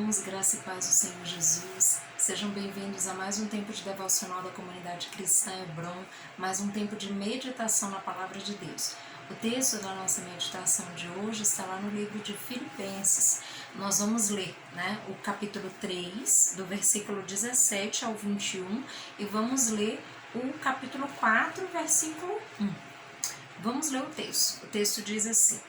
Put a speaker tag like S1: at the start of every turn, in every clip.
S1: Irmãos, graça e paz do Senhor Jesus, sejam bem-vindos a mais um tempo de devocional da comunidade cristã Hebron, mais um tempo de meditação na Palavra de Deus. O texto da nossa meditação de hoje está lá no livro de Filipenses. Nós vamos ler o capítulo 3, do versículo 17 ao 21, e vamos ler o capítulo 4, versículo 1. Vamos ler o texto. O texto diz assim: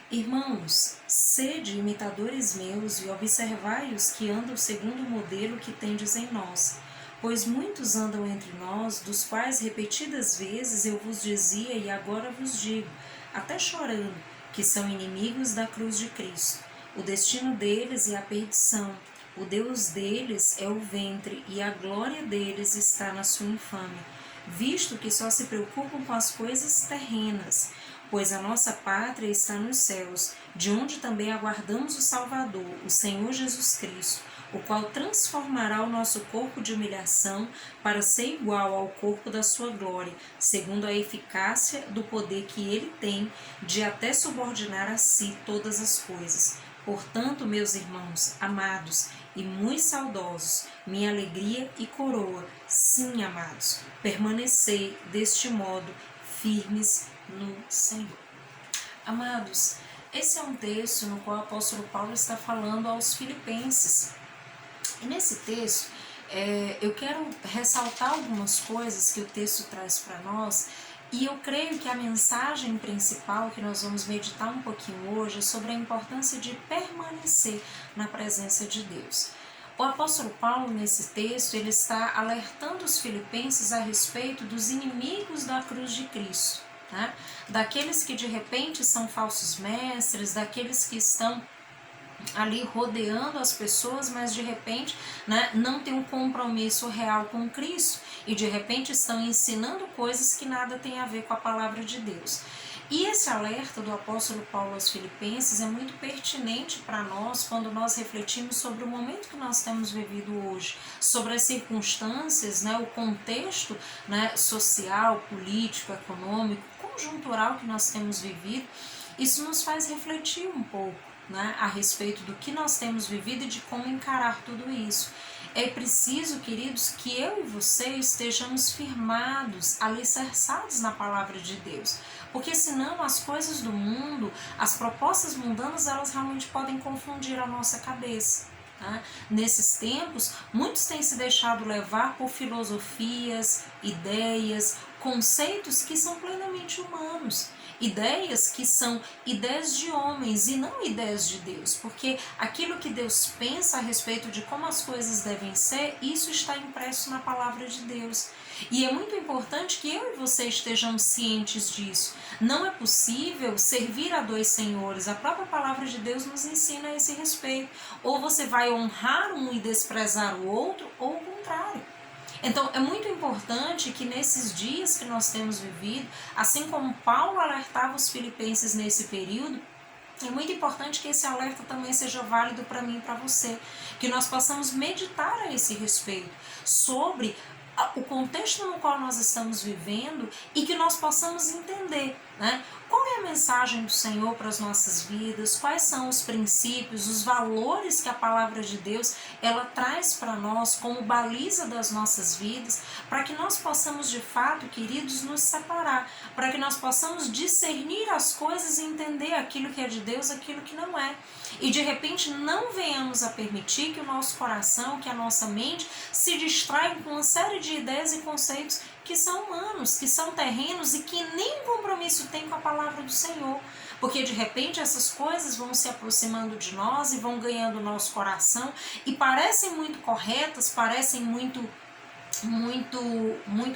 S1: Irmãos, sede imitadores meus e observai os que andam segundo o modelo que tendes em nós. Pois muitos andam entre nós, dos quais repetidas vezes eu vos dizia e agora vos digo, até chorando, que são inimigos da cruz de Cristo. O destino deles é a perdição, o Deus deles é o ventre e a glória deles está na sua infâmia, visto que só se preocupam com as coisas terrenas. Pois a nossa pátria está nos céus, de onde também aguardamos o Salvador, o Senhor Jesus Cristo, o qual transformará o nosso corpo de humilhação para ser igual ao corpo da sua glória, segundo a eficácia do poder que ele tem de até subordinar a si todas as coisas. Portanto, meus irmãos, amados e muito saudosos, minha alegria e coroa, sim, amados, permanecei deste modo firmes no Senhor. Amados, esse é um texto no qual o apóstolo Paulo está falando aos filipenses. E nesse texto, eu quero ressaltar algumas coisas que o texto traz para nós, e eu creio que a mensagem principal que nós vamos meditar um pouquinho hoje é sobre a importância de permanecer na presença de Deus. O apóstolo Paulo, nesse texto, ele está alertando os filipenses a respeito dos inimigos da cruz de Cristo, né? Daqueles que de repente são falsos mestres, daqueles que estão ali rodeando as pessoas, mas de repente não tem um compromisso real com Cristo e de repente estão ensinando coisas que nada tem a ver com a palavra de Deus. E esse alerta do apóstolo Paulo aos filipenses é muito pertinente para nós quando nós refletimos sobre o momento que nós temos vivido hoje, sobre as circunstâncias, o contexto social, político, econômico, conjuntural que nós temos vivido. Isso nos faz refletir um pouco a respeito do que nós temos vivido e de como encarar tudo isso. É preciso, queridos, que eu e você estejamos firmados, alicerçados na palavra de Deus, porque senão as coisas do mundo, as propostas mundanas, elas realmente podem confundir a nossa cabeça. Nesses tempos, muitos têm se deixado levar por filosofias, ideias, conceitos que são plenamente humanos. Ideias que são ideias de homens e não ideias de Deus, porque aquilo que Deus pensa a respeito de como as coisas devem ser, isso está impresso na palavra de Deus. E é muito importante que eu e você estejamos cientes disso. Não é possível servir a dois senhores. A própria palavra de Deus nos ensina a esse respeito. Ou você vai honrar um e desprezar o outro, ou o contrário. Então, é muito importante que nesses dias que nós temos vivido, assim como Paulo alertava os filipenses nesse período, é muito importante que esse alerta também seja válido para mim e para você, que nós possamos meditar a esse respeito, sobre o contexto no qual nós estamos vivendo e que nós possamos entender, qual é a mensagem do Senhor para as nossas vidas, quais são os princípios, os valores que a palavra de Deus ela traz para nós como baliza das nossas vidas, para que nós possamos de fato, queridos, nos separar, para que nós possamos discernir as coisas e entender aquilo que é de Deus, aquilo que não é. E de repente não venhamos a permitir que o nosso coração, que a nossa mente se distraiam com uma série de ideias e conceitos que são humanos, que são terrenos e que nem compromisso tem com a palavra do Senhor. Porque de repente essas coisas vão se aproximando de nós e vão ganhando o nosso coração e parecem muito corretas, parecem muito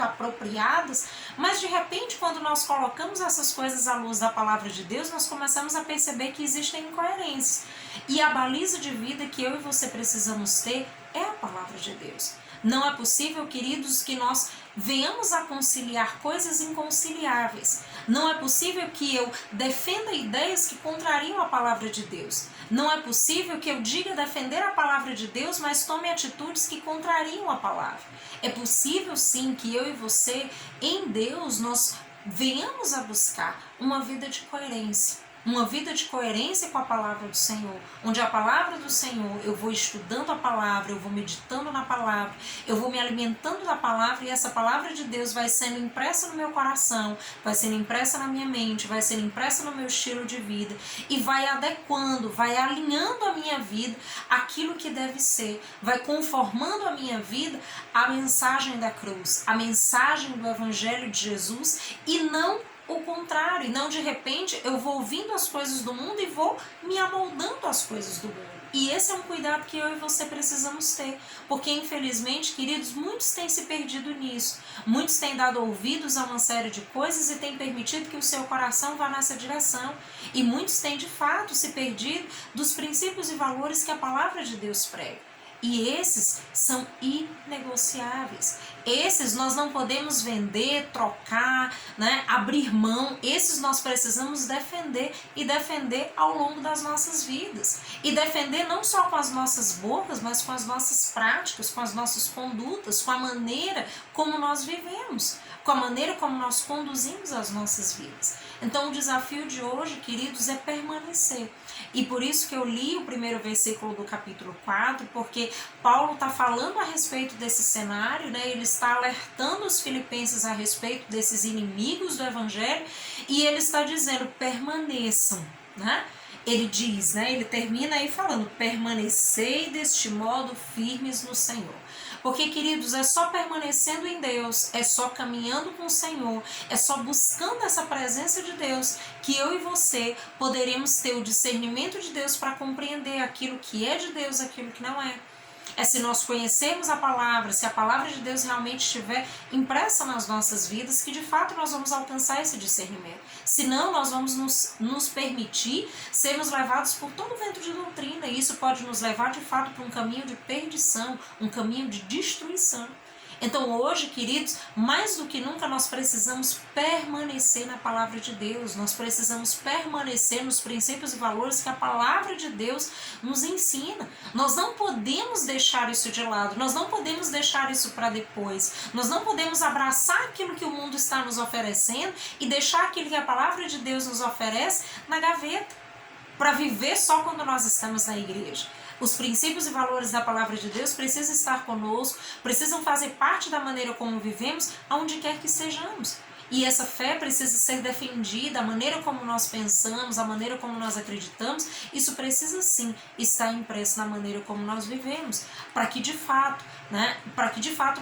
S1: apropriadas, mas de repente quando nós colocamos essas coisas à luz da palavra de Deus, nós começamos a perceber que existem incoerências. E a baliza de vida que eu e você precisamos ter é a palavra de Deus. Não é possível, queridos, que nós venhamos a conciliar coisas inconciliáveis. Não é possível que eu defenda ideias que contrariam a palavra de Deus. Não é possível que eu diga defender a palavra de Deus, mas tome atitudes que contrariam a palavra. É possível sim que eu e você, em Deus, nós venhamos a buscar uma vida de coerência. uma vida de coerência com a palavra do Senhor, onde a palavra do Senhor, eu vou estudando a palavra, eu vou meditando na palavra, eu vou me alimentando da palavra, e essa palavra de Deus vai sendo impressa no meu coração, vai sendo impressa na minha mente, vai sendo impressa no meu estilo de vida, e vai adequando, vai alinhando a minha vida àquilo que deve ser, vai conformando a minha vida à mensagem da cruz, à mensagem do Evangelho de Jesus, e não o contrário, e não de repente eu vou ouvindo as coisas do mundo e vou me amoldando às coisas do mundo. E esse é um cuidado que eu e você precisamos ter, porque infelizmente, queridos, muitos têm se perdido nisso, muitos têm dado ouvidos a uma série de coisas e têm permitido que o seu coração vá nessa direção, e muitos têm de fato se perdido dos princípios e valores que a palavra de Deus prega. E esses são inegociáveis. Esses nós não podemos vender, trocar, né, abrir mão. Esses nós precisamos defender, e defender ao longo das nossas vidas. E defender não só com as nossas bocas, mas com as nossas práticas, com as nossas condutas, com a maneira como nós vivemos, com a maneira como nós conduzimos as nossas vidas. Então o desafio de hoje, queridos, é permanecer. E por isso que eu li o primeiro versículo do capítulo 4, porque Paulo está falando a respeito desse cenário, né? Ele está alertando os filipenses a respeito desses inimigos do Evangelho, e ele está dizendo, permaneçam, né? Ele diz, né? Ele termina aí falando, permanecei deste modo firmes no Senhor. Porque, queridos, é só permanecendo em Deus, é só caminhando com o Senhor, é só buscando essa presença de Deus, que eu e você poderemos ter o discernimento de Deus para compreender aquilo que é de Deus, aquilo que não é. É se nós conhecermos a palavra, se a palavra de Deus realmente estiver impressa nas nossas vidas, que de fato nós vamos alcançar esse discernimento. Senão nós vamos nos permitir sermos levados por todo o vento de doutrina, e isso pode nos levar de fato para um caminho de perdição, um caminho de destruição. Então hoje, queridos, mais do que nunca nós precisamos permanecer na palavra de Deus, nós precisamos permanecer nos princípios e valores que a palavra de Deus nos ensina. Nós não podemos deixar isso de lado, nós não podemos deixar isso para depois, nós não podemos abraçar aquilo que o mundo está nos oferecendo e deixar aquilo que a palavra de Deus nos oferece na gaveta, para viver só quando nós estamos na igreja. Os princípios e valores da palavra de Deus precisam estar conosco, precisam fazer parte da maneira como vivemos, aonde quer que sejamos. E essa fé precisa ser defendida, a maneira como nós pensamos, a maneira como nós acreditamos, isso precisa sim estar impresso na maneira como nós vivemos, para que de fato,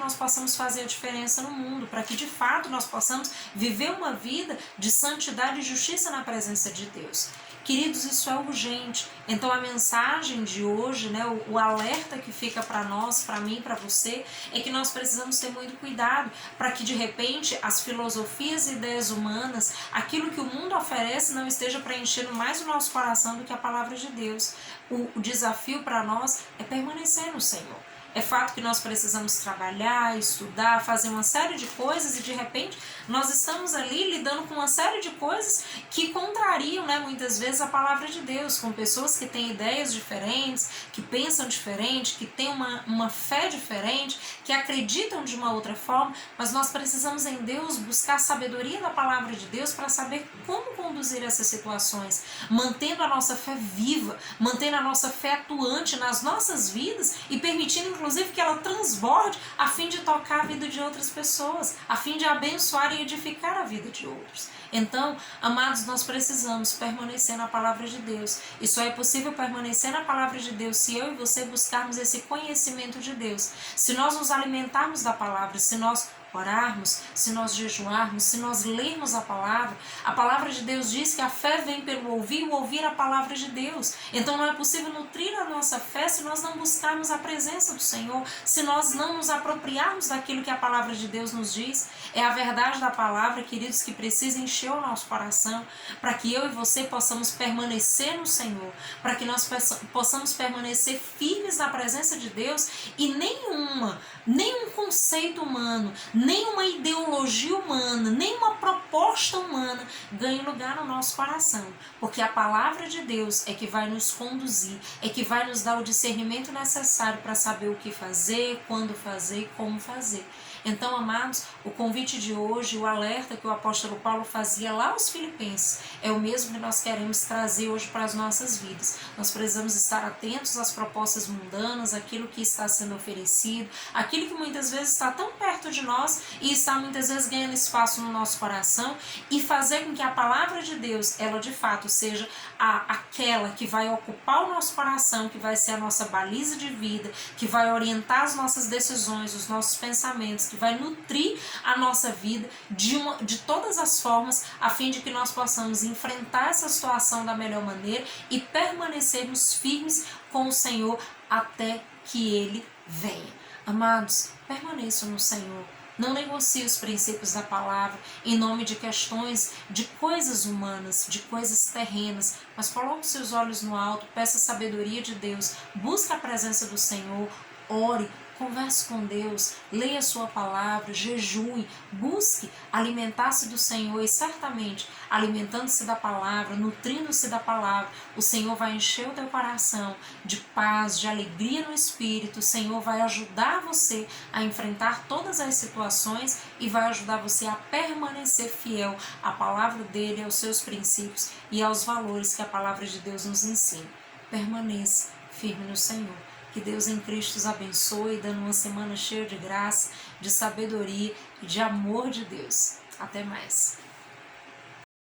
S1: nós possamos fazer a diferença no mundo, para que de fato nós possamos viver uma vida de santidade e justiça na presença de Deus. Queridos, isso é urgente. Então a mensagem de hoje, né, o alerta que fica para nós, para mim, para você, é que nós precisamos ter muito cuidado para que de repente as filosofias e ideias humanas, aquilo que o mundo oferece, não esteja preenchendo mais o nosso coração do que a palavra de Deus. O desafio para nós é permanecer no Senhor. É fato que nós precisamos trabalhar, estudar, fazer uma série de coisas, e de repente nós estamos ali lidando com uma série de coisas que contrariam, né, muitas vezes a palavra de Deus, com pessoas que têm ideias diferentes, que pensam diferente, que têm uma fé diferente, que acreditam de uma outra forma, mas nós precisamos em Deus buscar a sabedoria da palavra de Deus para saber como conduzir essas situações, mantendo a nossa fé viva, mantendo a nossa fé atuante nas nossas vidas e permitindo inclusive que ela transborde a fim de tocar a vida de outras pessoas, a fim de abençoar e edificar a vida de outros. Então, amados, nós precisamos permanecer na palavra de Deus. E só é possível permanecer na palavra de Deus se eu e você buscarmos esse conhecimento de Deus. Se nós nos alimentarmos da palavra, se nós orarmos, se nós jejuarmos, se nós lermos a palavra de Deus diz que a fé vem pelo ouvir, o ouvir a palavra de Deus. Então não é possível nutrir a nossa fé se nós não buscarmos a presença do Senhor, se nós não nos apropriarmos daquilo que a palavra de Deus nos diz. É a verdade da palavra, queridos, que precisa encher o nosso coração, para que eu e você possamos permanecer no Senhor, para que nós possamos permanecer firmes na presença de Deus, e nenhum conceito humano, nenhuma ideologia humana, nenhuma proposta humana ganhe lugar no nosso coração, porque a palavra de Deus é que vai nos conduzir, é que vai nos dar o discernimento necessário para saber o que fazer, quando fazer e como fazer. Então, amados, o convite de hoje, o alerta que o apóstolo Paulo fazia lá aos Filipenses, é o mesmo que nós queremos trazer hoje para as nossas vidas. Nós precisamos estar atentos às propostas mundanas, aquilo que está sendo oferecido, aquilo que muitas vezes está tão perto de nós e está muitas vezes ganhando espaço no nosso coração, e fazer com que a palavra de Deus, ela de fato seja aquela que vai ocupar o nosso coração, que vai ser a nossa baliza de vida, que vai orientar as nossas decisões, os nossos pensamentos, que vai nutrir a nossa vida de todas as formas, a fim de que nós possamos enfrentar essa situação da melhor maneira e permanecermos firmes com o Senhor até que Ele venha. Amados, permaneçam no Senhor. Não negocie os princípios da palavra em nome de questões, de coisas humanas, de coisas terrenas, mas coloque seus olhos no alto, peça a sabedoria de Deus, busque a presença do Senhor, ore, converse com Deus, leia a sua palavra, jejue, busque alimentar-se do Senhor, e certamente, alimentando-se da palavra, nutrindo-se da palavra, o Senhor vai encher o teu coração de paz, de alegria no Espírito. O Senhor vai ajudar você a enfrentar todas as situações e vai ajudar você a permanecer fiel à palavra dele, aos seus princípios e aos valores que a palavra de Deus nos ensina. Permaneça firme no Senhor. Que Deus em Cristo os abençoe, dando uma semana cheia de graça, de sabedoria e de amor de Deus. Até mais.